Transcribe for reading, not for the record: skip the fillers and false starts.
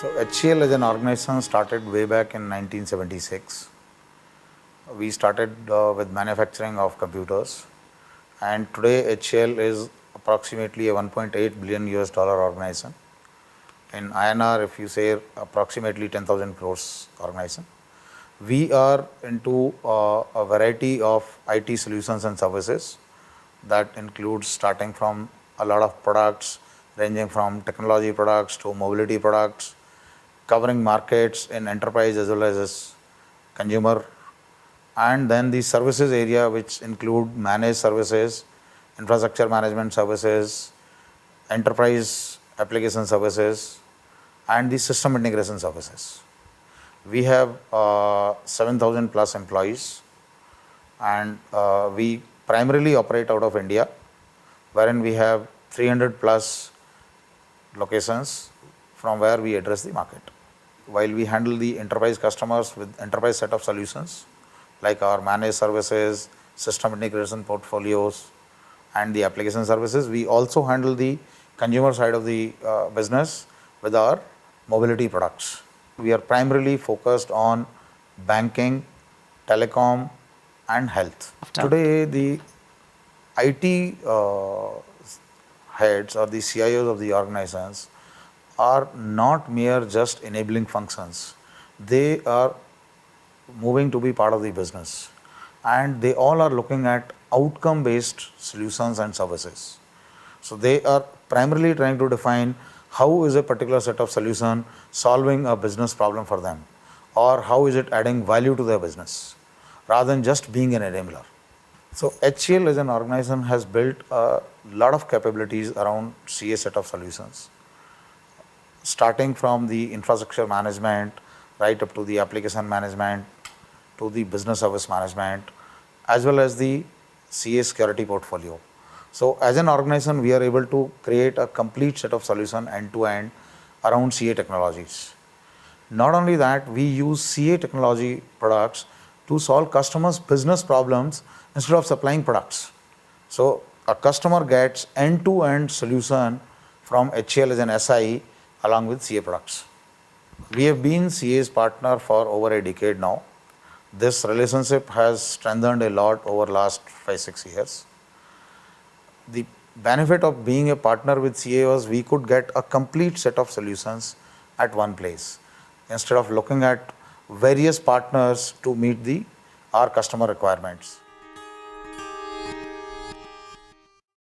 So HCL as an organization started way back in 1976. We started with manufacturing of computers, and today HCL is approximately a 1.8 billion US dollar organization. In INR, if you say approximately 10,000 crores organization. We are into a variety of IT solutions and services that includes starting from a lot of products ranging from technology products to mobility products, covering markets in enterprise as well as consumer, and then the services area, which include managed services, infrastructure management services, enterprise application services, and the system integration services. We have 7,000 plus employees, and we primarily operate out of India, wherein we have 300 plus locations from where we address the market. While we handle the enterprise customers with enterprise set of solutions like our managed services, system integration portfolios, and the application services, we also handle the consumer side of the business with our mobility products. We are primarily focused on banking, telecom, and health. Today, the IT heads or the CIOs of the organizations are not mere just enabling functions. They are moving to be part of the business, and they all are looking at outcome based solutions and services. So they are primarily trying to define how is a particular set of solution solving a business problem for them, or how is it adding value to their business rather than just being an enabler. So HCL as an organization has built a lot of capabilities around CA set of solutions, starting from the infrastructure management right up to the application management to the business service management, as well as the CA security portfolio. So as an organization, we are able to create a complete set of solution end to end around CA technologies. Not only that, we use CA technology products to solve customers' business problems instead of supplying products. So a customer gets end to end solution from HCL as an SI along with CA products. We have been CA's partner for over a decade now. This relationship has strengthened a lot over last 5-6 years. The benefit of being a partner with CA was we could get a complete set of solutions at one place instead of looking at various partners to meet our customer requirements.